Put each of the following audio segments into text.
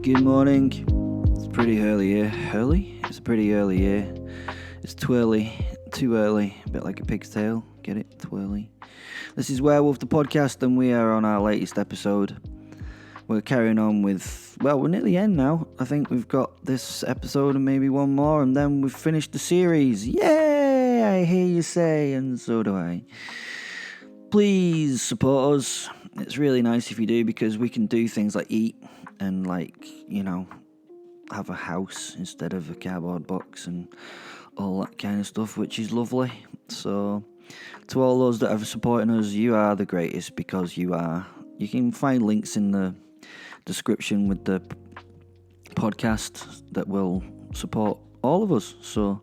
Good morning. It's pretty early here. Early? It's pretty early here. It's twirly. Too early. A bit like a pig's tail. Get it? Twirly. This is Werewolf the Podcast, and we are on our latest episode. We're carrying on with, well, we're near the end now. I think we've got this episode and maybe one more, and then we've finished the series. Yay! I hear you say, and so do I. Please support us. It's really nice if you do, because we can do things like eat and, have a house instead of a cardboard box and all that kind of stuff, which is lovely. So, to all those that are supporting us, you are the greatest, because you are. You can find links in the description with the podcast that will support all of us. So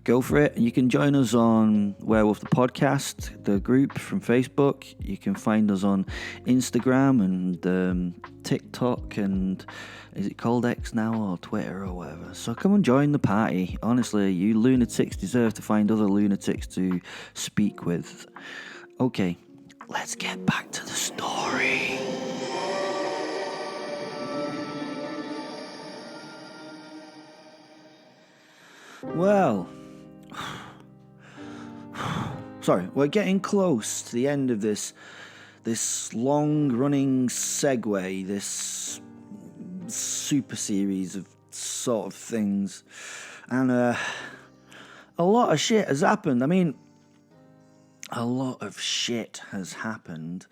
go for it. You can join us on Werewolf the Podcast, the group from Facebook. You can find us on Instagram and TikTok, and is it called X now, or Twitter or whatever? So come and join the party. Honestly, you lunatics deserve to find other lunatics to speak with. Okay, let's get back to the story. Well, sorry, we're getting close to the end of this long-running segue, this super series of sort of things, and a lot of shit has happened. I mean, a lot of shit has happened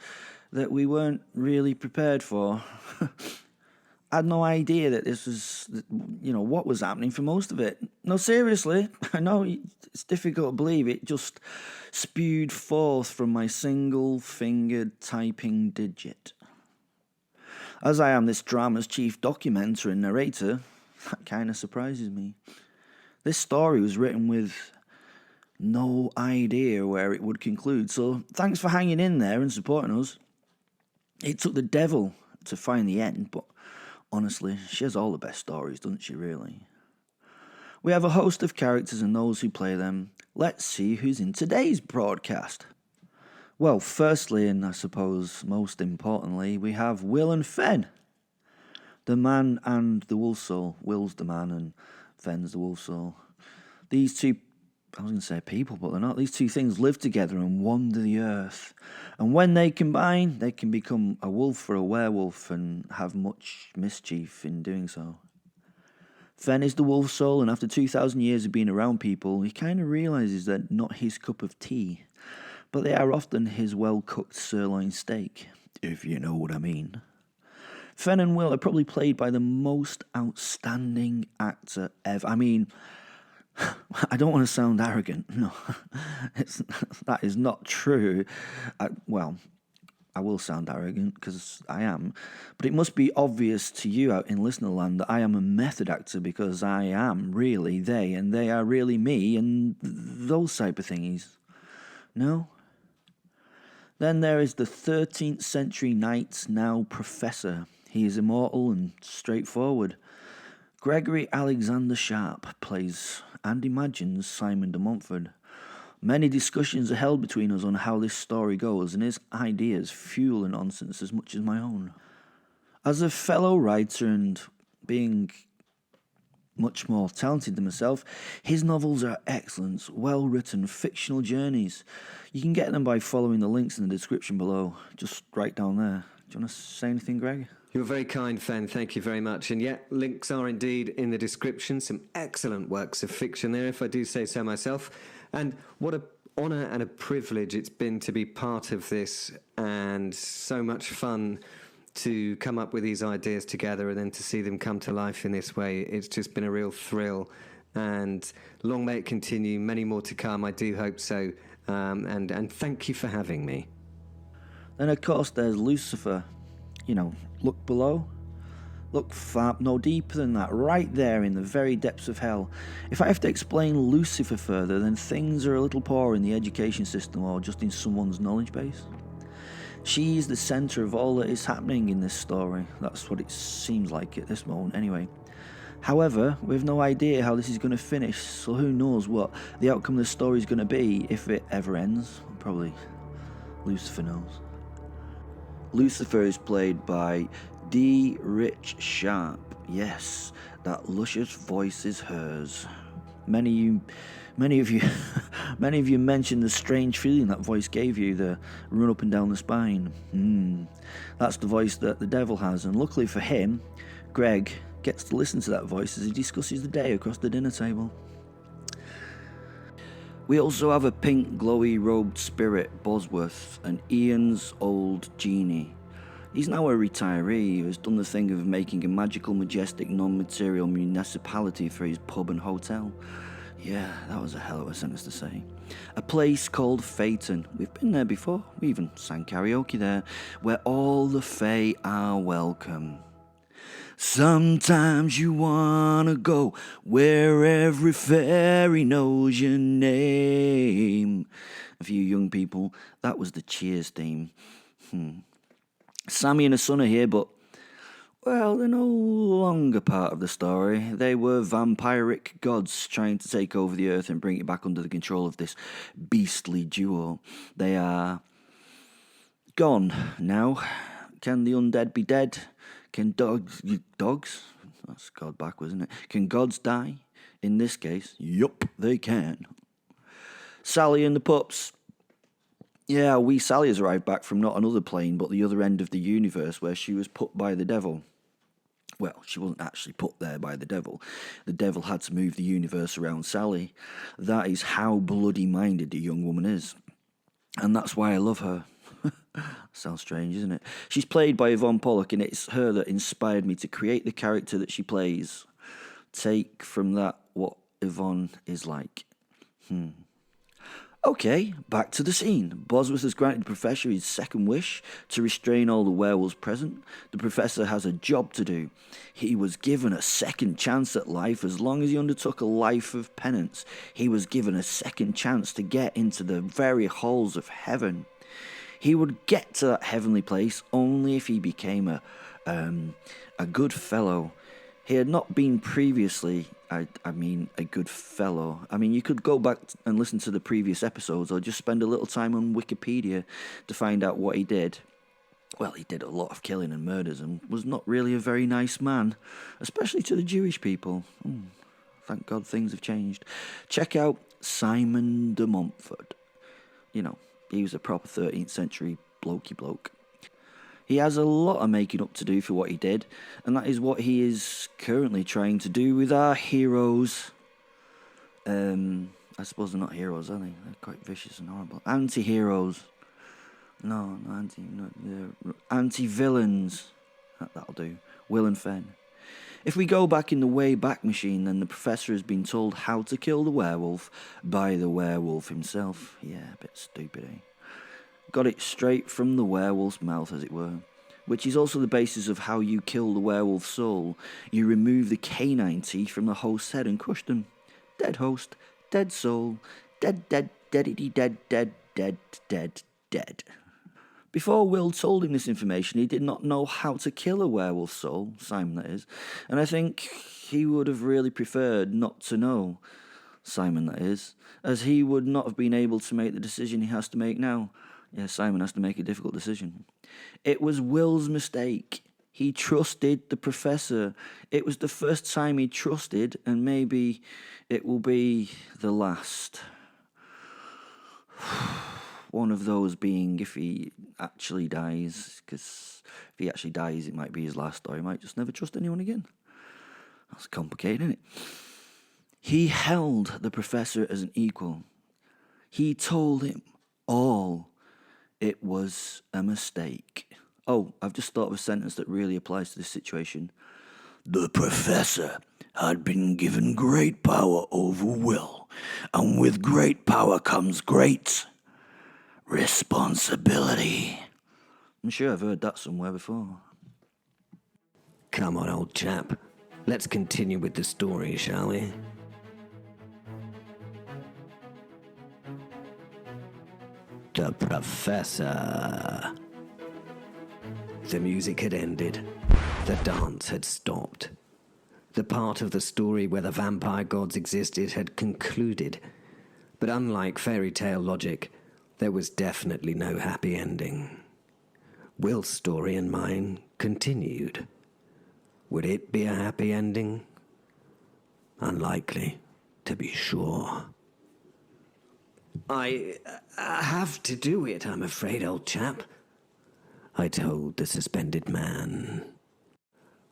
that we weren't really prepared for. I had no idea that this was, what was happening for most of it. No, seriously, I know it's difficult to believe it just spewed forth from my single-fingered typing digit. As I am this drama's chief documenter and narrator, that kind of surprises me. This story was written with no idea where it would conclude, so thanks for hanging in there and supporting us. It took the devil to find the end, but honestly, she has all the best stories, doesn't she, really? We have a host of characters and those who play them. Let's see who's in today's broadcast. Well, firstly, and I suppose most importantly, we have Wil and Fen. The man and the wolf soul. Wil's the man and Fen's the wolf soul. These two, I was going to say people, but they're not. These two things live together and wander the earth. And when they combine, they can become a wolf or a werewolf and have much mischief in doing so. Fen is the wolf soul, and after 2,000 years of being around people, he kind of realises they're not his cup of tea, but they are often his well-cooked sirloin steak, if you know what I mean. Fen and Wil are probably played by the most outstanding actor ever. I mean, I don't want to sound arrogant. No, that is not true. I will sound arrogant because I am. But it must be obvious to you out in listener land that I am a method actor, because I am really they and they are really me and those type of thingies. No? Then there is the 13th century knight, now Professor. He is immortal and straightforward. Gregory Alexander Sharp plays and imagines Simon de Montfort. Many discussions are held between us on how this story goes, and his ideas fuel the nonsense as much as my own. As a fellow writer and being much more talented than myself, his novels are excellent, well-written, fictional journeys. You can get them by following the links in the description below, just right down there. Do you want to say anything, Greg? You're very kind, Fen. Thank you very much. And yeah, links are indeed in the description. Some excellent works of fiction there, if I do say so myself. And what an honour and a privilege it's been to be part of this, and so much fun to come up with these ideas together and then to see them come to life in this way. It's just been a real thrill, and long may it continue. Many more to come, I do hope so. And thank you for having me. Then, of course, there's Lucifer. Look below. Look far, no deeper than that, right there in the very depths of hell. If I have to explain Lucifer further, then things are a little poor in the education system or just in someone's knowledge base. She is the centre of all that is happening in this story. That's what it seems like at this moment, anyway. However, we have no idea how this is going to finish, so who knows what the outcome of the story is going to be, if it ever ends. Probably Lucifer knows. Lucifer is played by D. Rich Sharp. Yes, that luscious voice is hers. Many of you mentioned the strange feeling that voice gave you, the run up and down the spine. That's the voice that the devil has, and luckily for him, Greg gets to listen to that voice as he discusses the day across the dinner table. We also have a pink, glowy robed spirit, Bosworth, and Ian's old genie. He's now a retiree who has done the thing of making a magical, majestic, non-material municipality for his pub and hotel. Yeah, that was a hell of a sentence to say. A place called Phaeton. We've been there before. We even sang karaoke there, where all the Fae are welcome. Sometimes you wanna go where every fairy knows your name. A few young people, that was the Cheers theme. Sammy and her son are here, but, well, they're no longer part of the story. They were vampiric gods trying to take over the earth and bring it back under the control of this beastly duo. They are gone now. Can the undead be dead? Can dogs? That's God backwards, isn't it? Can gods die? In this case, yup, they can. Sally and the pups. Yeah, wee Sally has arrived back from not another plane, but the other end of the universe where she was put by the devil. Well, she wasn't actually put there by the devil. The devil had to move the universe around Sally. That is how bloody minded the young woman is. And that's why I love her. Sounds strange, isn't it? She's played by Yvonne Pollock, and it's her that inspired me to create the character that she plays. Take from that what Yvonne is like. Okay, back to the scene. Bosworth has granted the Professor his second wish to restrain all the werewolves present. The Professor has a job to do. He was given a second chance at life as long as he undertook a life of penance. He was given a second chance to get into the very halls of heaven. He would get to that heavenly place only if he became a good fellow. He had not been previously, a good fellow. You could go back and listen to the previous episodes or just spend a little time on Wikipedia to find out what he did. Well, he did a lot of killing and murders and was not really a very nice man, especially to the Jewish people. Thank God things have changed. Check out Simon de Montfort. He was a proper 13th century blokey bloke. He has a lot of making up to do for what he did, and that is what he is currently trying to do with our heroes. I suppose they're not heroes, are they? They're quite vicious and horrible. Anti-heroes. No, anti-villains. That'll do. Will and Fen. If we go back in the Wayback Machine, then the Professor has been told how to kill the werewolf by the werewolf himself. Yeah, a bit stupid, eh? Got it straight from the werewolf's mouth, as it were. Which is also the basis of how you kill the werewolf's soul. You remove the canine teeth from the host's head and crush them. Dead host, dead soul, dead, deadity, dead. Before Will told him this information, he did not know how to kill a werewolf's soul, Simon that is, and I think he would have really preferred not to know, Simon that is, as he would not have been able to make the decision he has to make now. Yeah, Simon has to make a difficult decision. It was Will's mistake. He trusted the Professor. It was the first time he trusted, and maybe it will be the last. One of those being if he actually dies, because if he actually dies, it might be his last, or he might just never trust anyone again. That's complicated, isn't it? He held the Professor as an equal. He told him all. It was a mistake. Oh, I've just thought of a sentence that really applies to this situation. The Professor had been given great power over Will, and with great power comes great responsibility. I'm sure I've heard that somewhere before. Come on, old chap. Let's continue with the story, shall we? The Professor. The music had ended. The dance had stopped. The part of the story where the vampire gods existed had concluded. But unlike fairy tale logic, there was definitely no happy ending. Will's story and mine continued. Would it be a happy ending? Unlikely, to be sure. I have to do it, I'm afraid, old chap, I told the suspended man.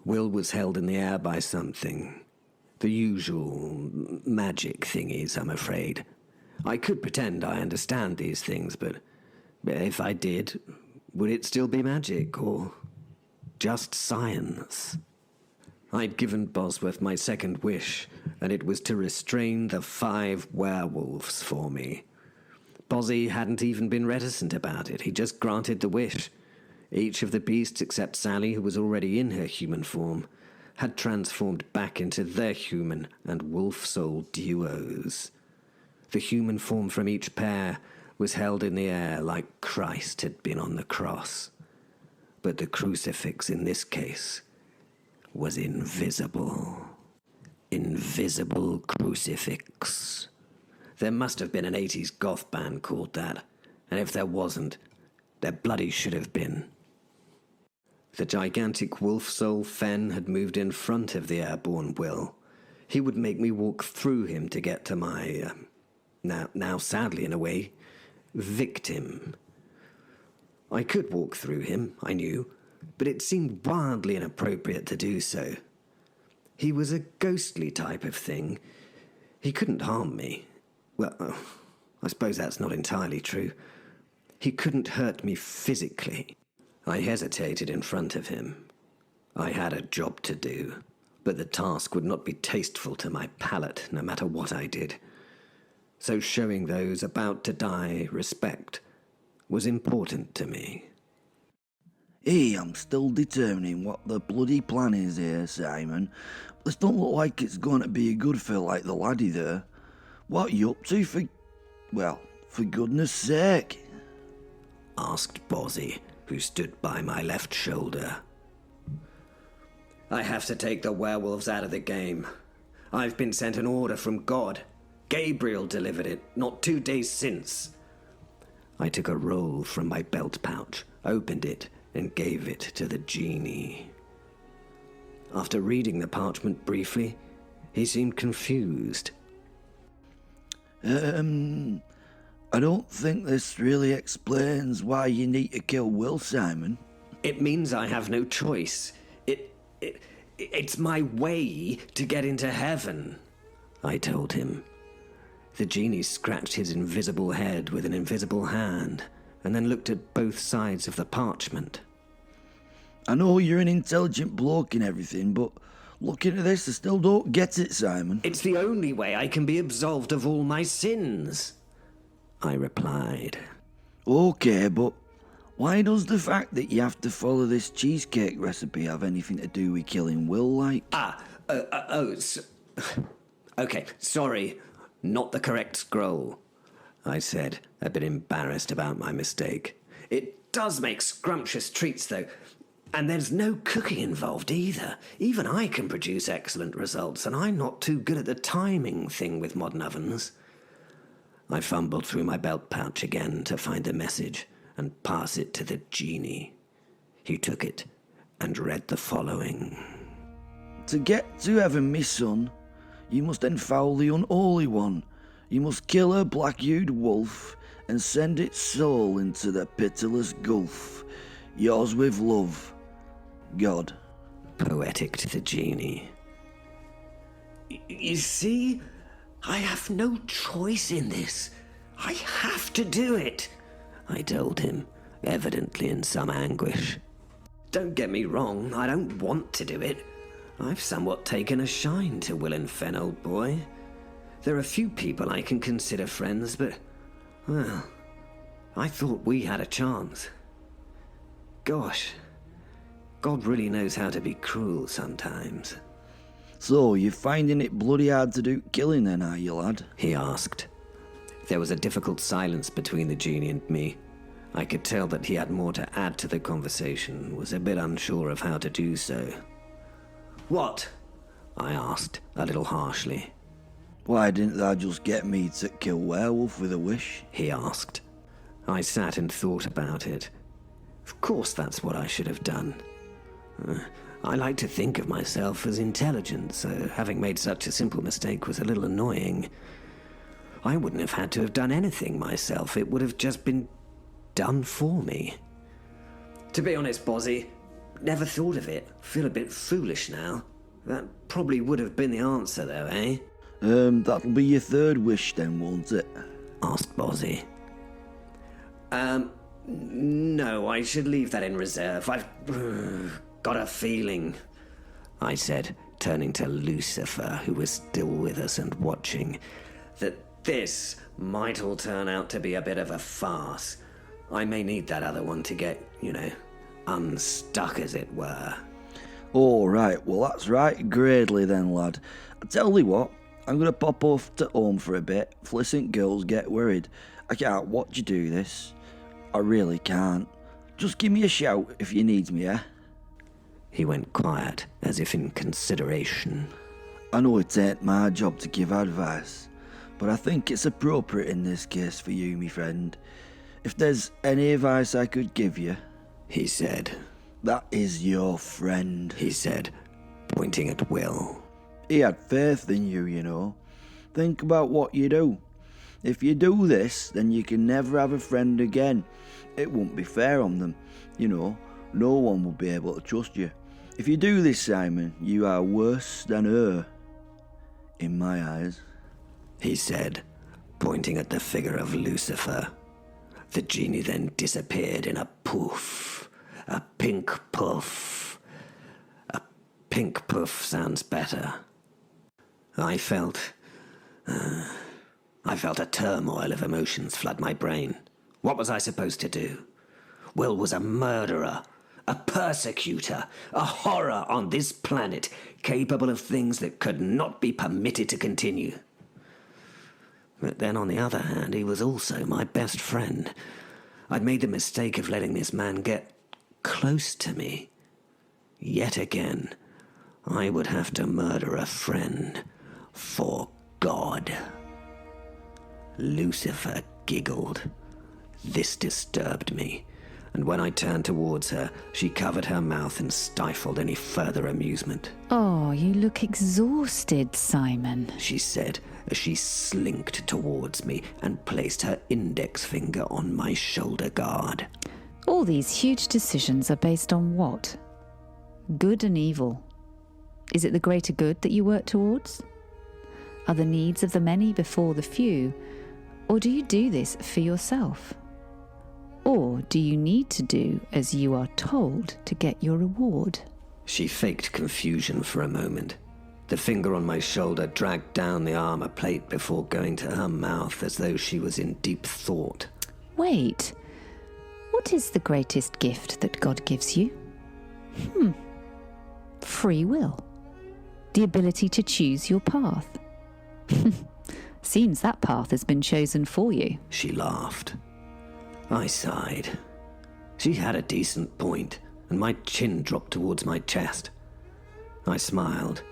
Wil was held in the air by something. The usual magic thingies, I'm afraid. I could pretend I understand these things, but if I did, would it still be magic, or just science? I'd given Bosworth my second wish, and it was to restrain the 5 werewolves for me. Bozzy hadn't even been reticent about it. He just granted the wish. Each of the beasts, except Sally, who was already in her human form, had transformed back into their human and wolf soul duos. The human form from each pair was held in the air like Christ had been on the cross. But the crucifix in this case was invisible. Invisible crucifix. There must have been an 80s goth band called that, and if there wasn't, there bloody should have been. The gigantic wolf soul Fen had moved in front of the airborne Wil. He would make me walk through him to get to my, now sadly in a way, victim. I could walk through him, I knew, but it seemed wildly inappropriate to do so. He was a ghostly type of thing. He couldn't harm me. Well, I suppose that's not entirely true. He couldn't hurt me physically. I hesitated in front of him. I had a job to do, but the task would not be tasteful to my palate, no matter what I did. So showing those about to die respect was important to me. Hey, I'm still determining what the bloody plan is here, Simon. This don't look like it's going to be a good fill like the laddie there. What are you up to for goodness sake? Asked Bozzy, who stood by my left shoulder. I have to take the werewolves out of the game. I've been sent an order from God. Gabriel delivered it, not 2 days since. I took a roll from my belt pouch, opened it, and gave it to the genie. After reading the parchment briefly, he seemed confused. I don't think this really explains why you need to kill Wil, Simon. It means I have no choice. It's my way to get into heaven, I told him. The genie scratched his invisible head with an invisible hand, and then looked at both sides of the parchment. I know you're an intelligent bloke and everything, but looking at this, I still don't get it, Simon. It's the only way I can be absolved of all my sins, I replied. Okay, but why does the fact that you have to follow this cheesecake recipe have anything to do with killing Wil, like? Okay, sorry, not the correct scroll, I said, a bit embarrassed about my mistake. It does make scrumptious treats, though, and there's no cooking involved either. Even I can produce excellent results, and I'm not too good at the timing thing with modern ovens. I fumbled through my belt pouch again to find the message and pass it to the genie. He took it and read the following. To get to heaven, me son, you must enfoul the unholy one. You must kill a black-hued wolf and send its soul into the pitiless gulf. Yours with love, God. Poetic to the genie. You see, I have no choice in this. I have to do it, I told him, evidently in some anguish. Don't get me wrong, I don't want to do it. I've somewhat taken a shine to Wil and Fen, old boy. There are few people I can consider friends, but, well, I thought we had a chance. Gosh, God really knows how to be cruel sometimes. So, you're finding it bloody hard to do killing then, are you, lad? He asked. There was a difficult silence between the genie and me. I could tell that he had more to add to the conversation, was a bit unsure of how to do so. What? I asked, a little harshly. Why didn't thou just get me to kill Werewolf with a wish? He asked. I sat and thought about it. Of course that's what I should have done. I like to think of myself as intelligent, so having made such a simple mistake was a little annoying. I wouldn't have had to have done anything myself. It would have just been done for me. To be honest, Bozzy, never thought of it. Feel a bit foolish now. That probably would have been the answer, though, eh? That'll be your third wish then, won't it? Asked Bozzy. No, I should leave that in reserve. I've got a feeling, I said, turning to Lucifer, who was still with us and watching, that this might all turn out to be a bit of a farce. I may need that other one to get, unstuck, as it were. All right, well, that's right, gradely then, lad. I tell you what, I'm going to pop off to home for a bit. Flicent girls get worried. I can't watch you do this. I really can't. Just give me a shout if you need me, yeah? He went quiet, as if in consideration. I know it ain't my job to give advice, but I think it's appropriate in this case for you, me friend. If there's any advice I could give you, he said. That is your friend, he said, pointing at Wil. He had faith in you, you know. Think about what you do. If you do this, then you can never have a friend again. It won't be fair on them, No one will be able to trust you. If you do this, Simon, you are worse than her. In my eyes, he said, pointing at the figure of Lucifer. The genie then disappeared in a poof. A pink puff. A pink puff sounds better. I felt a turmoil of emotions flood my brain. What was I supposed to do? Wil was a murderer, a persecutor, a horror on this planet, capable of things that could not be permitted to continue. But then, on the other hand, he was also my best friend. I'd made the mistake of letting this man get close to me. Yet again, I would have to murder a friend for God. Lucifer giggled. This disturbed me, and when I turned towards her, she covered her mouth and stifled any further amusement. Oh, you look exhausted, Simon, she said as she slinked towards me and placed her index finger on my shoulder guard. All these huge decisions are based on what? Good and evil. Is it the greater good that you work towards? Are the needs of the many before the few? Or do you do this for yourself? Or do you need to do as you are told to get your reward? She faked confusion for a moment. The finger on my shoulder dragged down the armor plate before going to her mouth as though she was in deep thought. Wait, what is the greatest gift that God gives you? Free will. The ability to choose your path. Seems that path has been chosen for you. She laughed. I sighed. She had a decent point, and my chin dropped towards my chest. I smiled,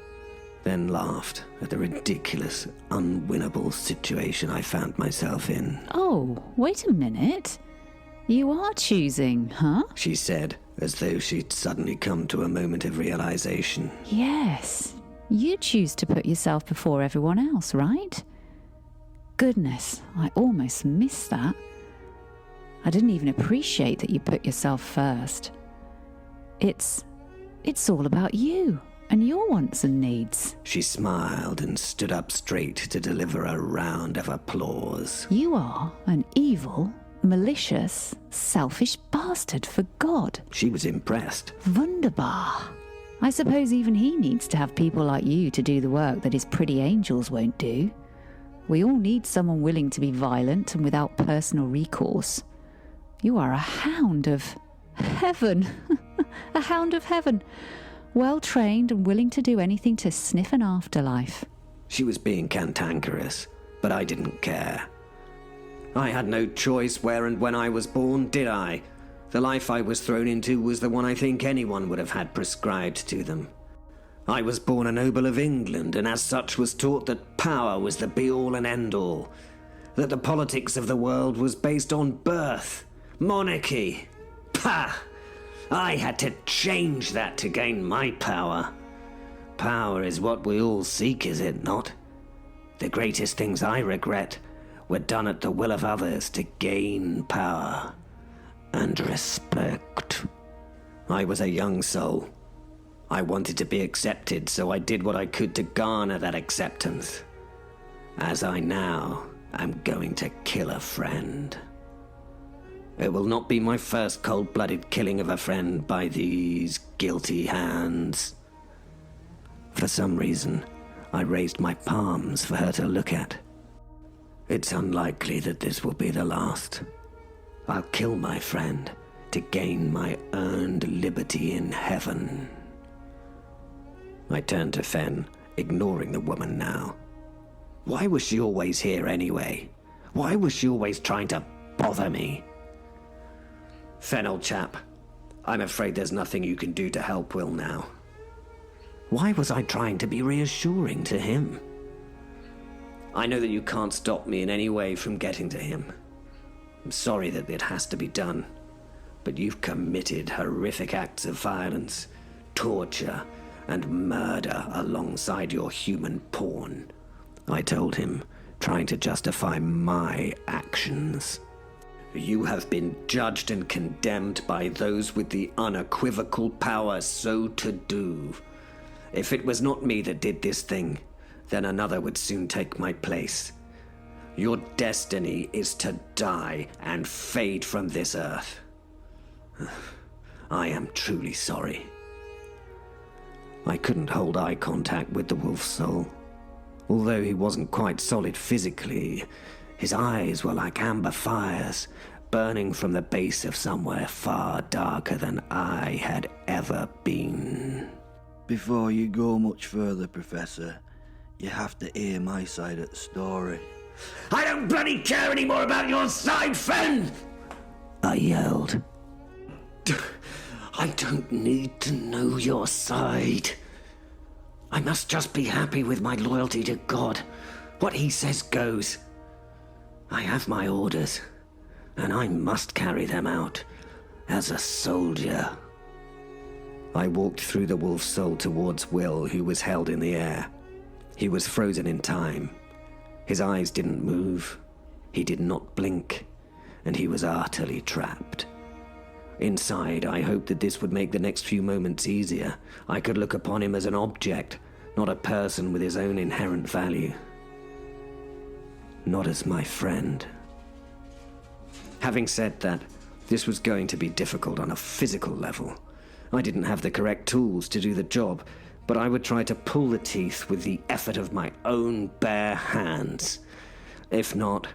then laughed at the ridiculous, unwinnable situation I found myself in. Oh, wait a minute. You are choosing, huh? She said, as though she'd suddenly come to a moment of realization. Yes, you choose to put yourself before everyone else, right? Goodness, I almost missed that. I didn't even appreciate that you put yourself first. It's all about you and your wants and needs. She smiled and stood up straight to deliver a round of applause. You are an evil, malicious, selfish bastard for God. She was impressed. Wunderbar. I suppose even he needs to have people like you to do the work that his pretty angels won't do. We all need someone willing to be violent and without personal recourse. You are a hound of heaven. A hound of heaven. Well trained and willing to do anything to sniff an afterlife. She was being cantankerous, but I didn't care. I had no choice where and when I was born, did I? The life I was thrown into was the one I think anyone would have had prescribed to them. I was born a noble of England, and as such was taught that power was the be-all and end-all, that the politics of the world was based on birth, monarchy. Pah! I had to change that to gain my power. Power is what we all seek, is it not? The greatest things I regret were done at the will of others to gain power and respect. I was a young soul. I wanted to be accepted, so I did what I could to garner that acceptance. As I now am going to kill a friend. It will not be my first cold-blooded killing of a friend by these guilty hands. For some reason, I raised my palms for her to look at. It's unlikely that this will be the last. I'll kill my friend to gain my earned liberty in heaven. I turned to Fen, ignoring the woman now. Why was she always here anyway? Why was she always trying to bother me? Fen, old chap, I'm afraid there's nothing you can do to help Wil now. Why was I trying to be reassuring to him? I know that you can't stop me in any way from getting to him. I'm sorry that it has to be done, but you've committed horrific acts of violence, torture, and murder alongside your human porn, I told him, trying to justify my actions. You have been judged and condemned by those with the unequivocal power so to do. If it was not me that did this thing, then another would soon take my place. Your destiny is to die and fade from this earth. I am truly sorry. I couldn't hold eye contact with the wolf soul. Although he wasn't quite solid physically, his eyes were like amber fires, burning from the base of somewhere far darker than I had ever been. Before you go much further, Professor, you have to hear my side of the story. I don't bloody care anymore about your side, Fen! I yelled. I don't need to know your side. I must just be happy with my loyalty to God. What he says goes. I have my orders, and I must carry them out as a soldier. I walked through the wolf soul towards Wil, who was held in the air. He was frozen in time. His eyes didn't move. He did not blink, and he was utterly trapped. Inside, I hoped that this would make the next few moments easier. I could look upon him as an object, not a person with his own inherent value. Not as my friend. Having said that, this was going to be difficult on a physical level. I didn't have the correct tools to do the job, but I would try to pull the teeth with the effort of my own bare hands. If not,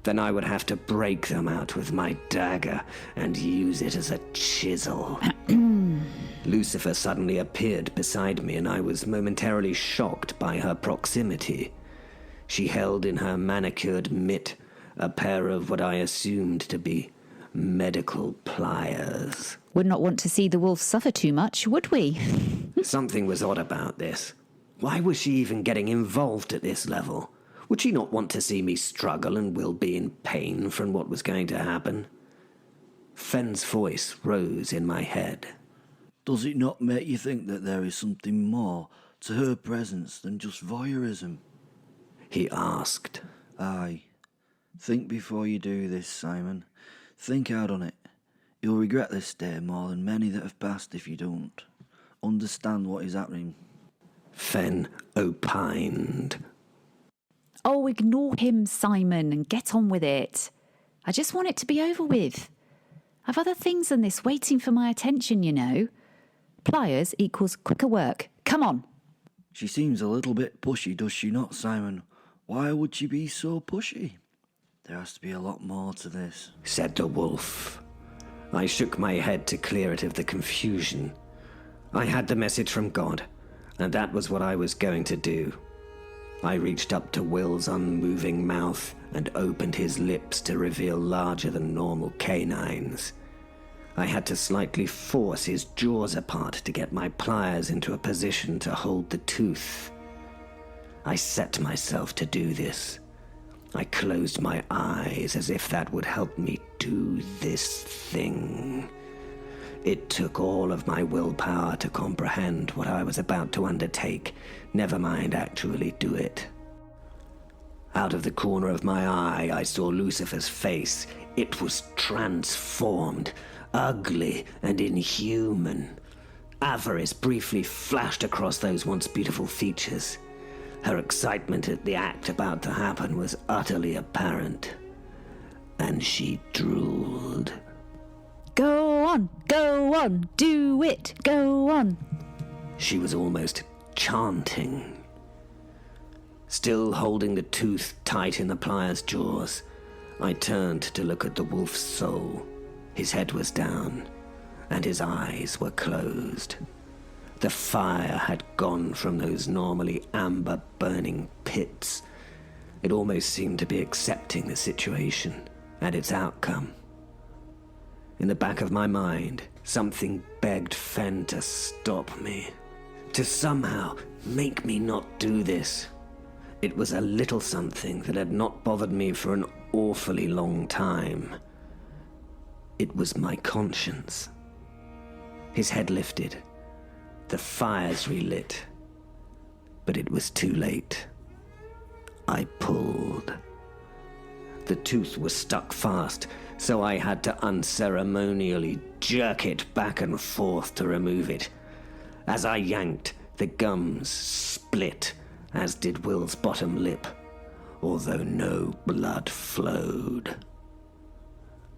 then I would have to break them out with my dagger and use it as a chisel. Lucifer suddenly appeared beside me, and I was momentarily shocked by her proximity. She held in her manicured mitt a pair of what I assumed to be medical pliers. Would not want to see the wolf suffer too much, would we? Something was odd about this. Why was she even getting involved at this level? Would she not want to see me struggle and Wil be in pain from what was going to happen? Fen's voice rose in my head. Does it not make you think that there is something more to her presence than just voyeurism? He asked. Aye. Think before you do this, Simon. Think out on it. You'll regret this day more than many that have passed if you don't. Understand what is happening. Fen opined. Oh, ignore him, Simon, and get on with it. I just want it to be over with. I've other things than this waiting for my attention, you know. Pliers equals quicker work. Come on. She seems a little bit pushy, does she not, Simon? Why would she be so pushy? There has to be a lot more to this, said the wolf. I shook my head to clear it of the confusion. I had the message from God, and that was what I was going to do. I reached up to Wil's unmoving mouth and opened his lips to reveal larger than normal canines. I had to slightly force his jaws apart to get my pliers into a position to hold the tooth. I set myself to do this. I closed my eyes as if that would help me do this thing. It took all of my willpower to comprehend what I was about to undertake, never mind actually do it. Out of the corner of my eye, I saw Lucifer's face. It was transformed, ugly and inhuman. Avarice briefly flashed across those once beautiful features. Her excitement at the act about to happen was utterly apparent. And she drooled. Go on, do it, go on. She was almost chanting. Still holding the tooth tight in the pliers' jaws, I turned to look at the wolf's soul. His head was down, and his eyes were closed. The fire had gone from those normally amber-burning pits. It almost seemed to be accepting the situation and its outcome. In the back of my mind, something begged Fen to stop me, to somehow make me not do this. It was a little something that had not bothered me for an awfully long time. It was my conscience. His head lifted. The fires relit. But it was too late. I pulled. The tooth was stuck fast, so I had to unceremonially jerk it back and forth to remove it. As I yanked, the gums split, as did Will's bottom lip, although no blood flowed.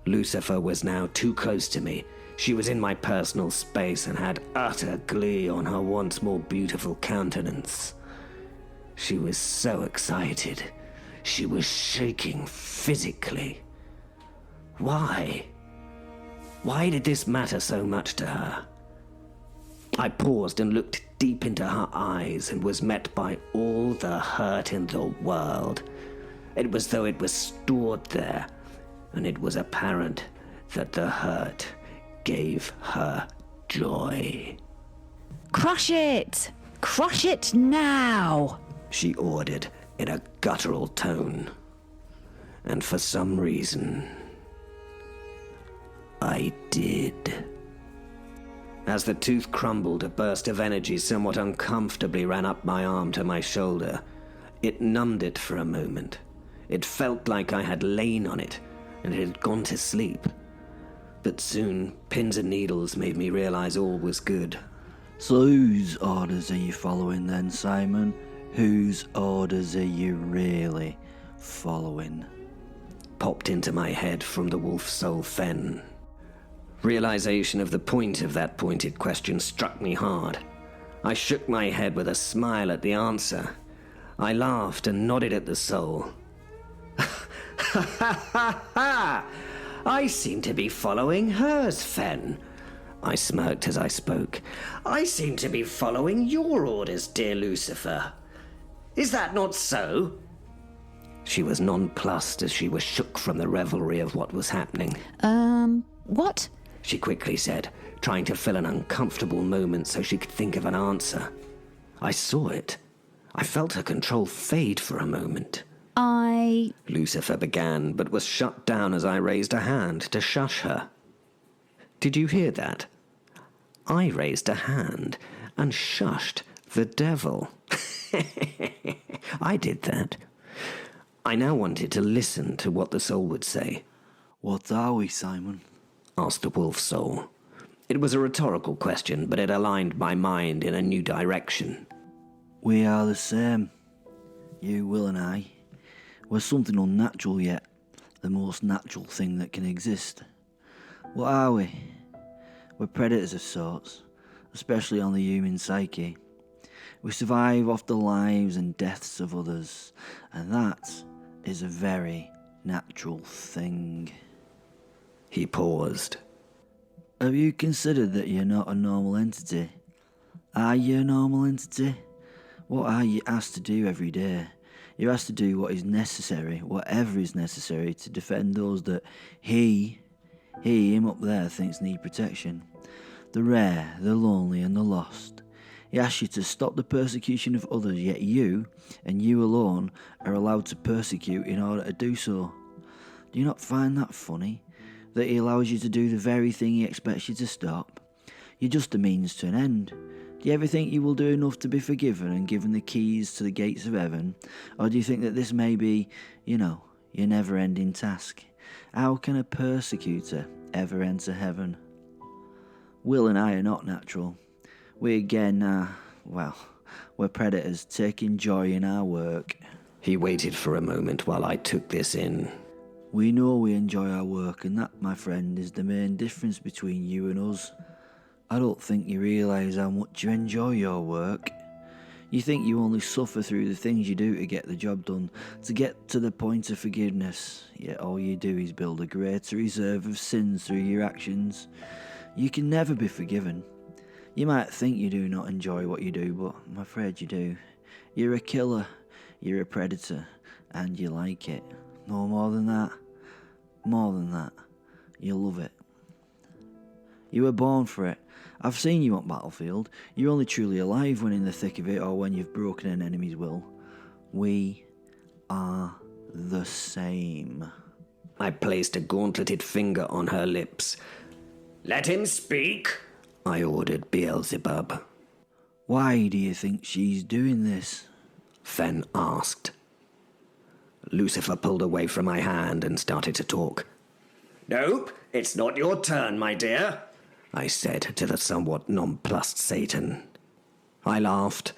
Lucifer was now too close to me. She was in my personal space and had utter glee on her once more beautiful countenance. She was so excited. She was shaking physically. Why? Why did this matter so much to her? I paused and looked deep into her eyes and was met by all the hurt in the world. It was though it was stored there, and it was apparent that the hurt gave her joy. Crush it! Crush it now! She ordered in a guttural tone. And for some reason, I did. As the tooth crumbled, a burst of energy somewhat uncomfortably ran up my arm to my shoulder. It numbed it for a moment. It felt like I had lain on it, and it had gone to sleep. But soon, pins and needles made me realize all was good. So whose orders are you following then, Simon? Whose orders are you really following? Popped into my head from the wolf soul Fen. Realization of the point of that pointed question struck me hard. I shook my head with a smile at the answer. I laughed and nodded at the soul. Ha ha ha ha! I seem to be following hers, Fen. I smirked as I spoke. I seem to be following your orders, dear Lucifer. Is that not so? She was nonplussed as she was shook from the revelry of what was happening. What? She quickly said, trying to fill an uncomfortable moment so she could think of an answer. I saw it. I felt her control fade for a moment. Lucifer began, but was shut down as I raised a hand to shush her. Did you hear that? I raised a hand and shushed the devil. I did that. I now wanted to listen to what the soul would say. What are we, Simon? Asked the wolf soul. It was a rhetorical question, but it aligned my mind in a new direction. We are the same. You, Will, and I. We're something unnatural yet, the most natural thing that can exist. What are we? We're predators of sorts, especially on the human psyche. We survive off the lives and deaths of others, and that is a very natural thing. He paused. Have you considered that you're not a normal entity? Are you a normal entity? What are you asked to do every day? You're asked to do what is necessary, whatever is necessary, to defend those that him up there, thinks need protection. The rare, the lonely, and the lost. He asks you to stop the persecution of others, yet you, and you alone, are allowed to persecute in order to do so. Do you not find that funny? That he allows you to do the very thing he expects you to stop? You're just a means to an end. Do you ever think you will do enough to be forgiven and given the keys to the gates of heaven? Or do you think that this may be, your never-ending task? How can a persecutor ever enter heaven? Wil and I are not natural. We again we're predators taking joy in our work. He waited for a moment while I took this in. We know we enjoy our work, and that, my friend, is the main difference between you and us. I don't think you realise how much you enjoy your work. You think you only suffer through the things you do to get the job done, to get to the point of forgiveness, yet all you do is build a greater reserve of sins through your actions. You can never be forgiven. You might think you do not enjoy what you do, but I'm afraid you do. You're a killer, you're a predator, and you like it. No more than that. More than that. You love it. You were born for it. I've seen you on battlefield. You're only truly alive when in the thick of it or when you've broken an enemy's will. We are the same. I placed a gauntleted finger on her lips. "Let him speak," I ordered Beelzebub. Why do you think she's doing this? Fen asked. Lucifer pulled away from my hand and started to talk. "Nope, it's not your turn, my dear," I said to the somewhat nonplussed Satan. I laughed.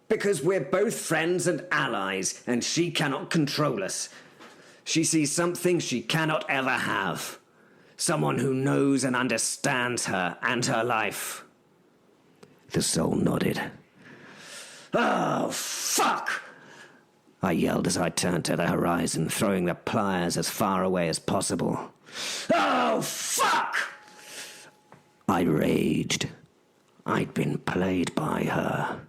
"Because we're both friends and allies, and she cannot control us. She sees something she cannot ever have. Someone who knows and understands her and her life." The soul nodded. "Oh, fuck!" I yelled as I turned to the horizon, throwing the pliers as far away as possible. "Oh, fuck!" I raged. I'd been played by her.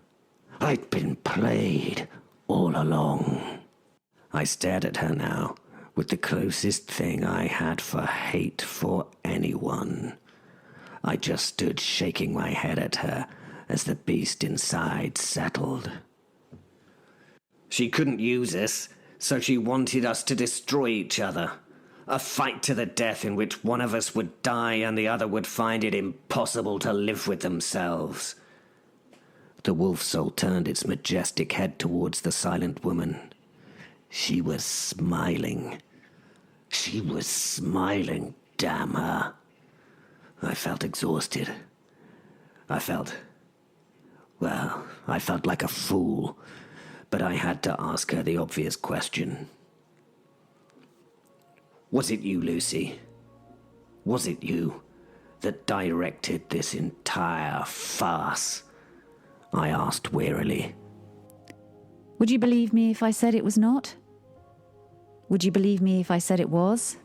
I'd been played all along. I stared at her now, with the closest thing I had for hate for anyone. I just stood shaking my head at her as the beast inside settled. She couldn't use us, so she wanted us to destroy each other. A fight to the death in which one of us would die and the other would find it impossible to live with themselves. The wolf soul turned its majestic head towards the silent woman. She was smiling. She was smiling, damn her. I felt exhausted. I felt like a fool, but I had to ask her the obvious question. "Was it you, Lucy? Was it you that directed this entire farce?" I asked wearily. Would you believe me if I said it was not? Would you believe me if I said it was?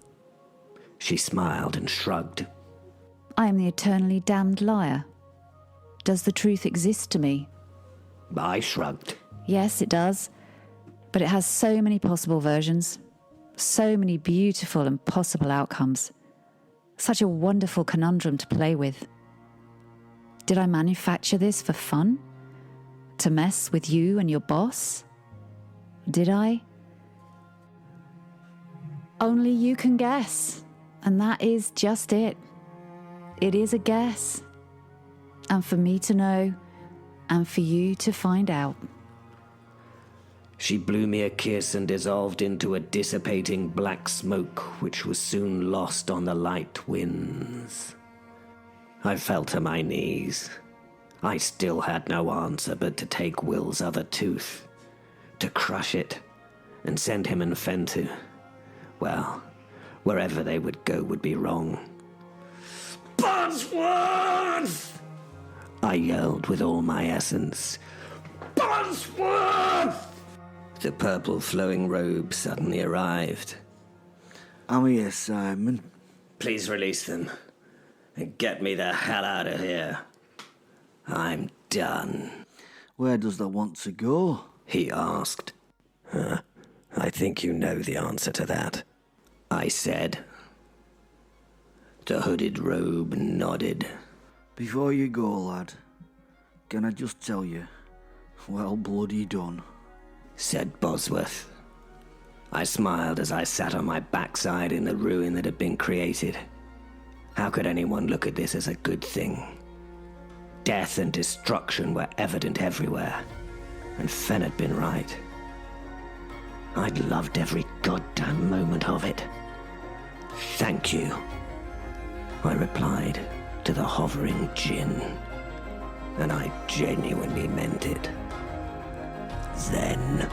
She smiled and shrugged. I am the eternally damned liar. Does the truth exist to me? I shrugged. Yes, it does. But it has so many possible versions. So many beautiful and possible outcomes. Such a wonderful conundrum to play with. Did I manufacture this for fun? To mess with you and your boss? Did I? Only you can guess. And that is just it. It is a guess. And for me to know, and for you to find out. She blew me a kiss and dissolved into a dissipating black smoke which was soon lost on the light winds. I fell to my knees. I still had no answer but to take Wil's other tooth, to crush it, and send him and Fen to, well, wherever they would go would be wrong. "Bosworth!" I yelled with all my essence. "Bosworth!" The purple flowing robe suddenly arrived. "I'm here, Simon." "Please release them and get me the hell out of here. I'm done." "Where does that want to go?" he asked. I think you know the answer to that," I said. The hooded robe nodded. "Before you go, lad, can I just tell you, well bloody done," said Bosworth. I smiled as I sat on my backside in the ruin that had been created. How could anyone look at this as a good thing? death and destruction were evident everywhere, and Fen had been right. I'd loved every goddamn moment of it. Thank you, I replied to the hovering djinn, and I genuinely meant it. Then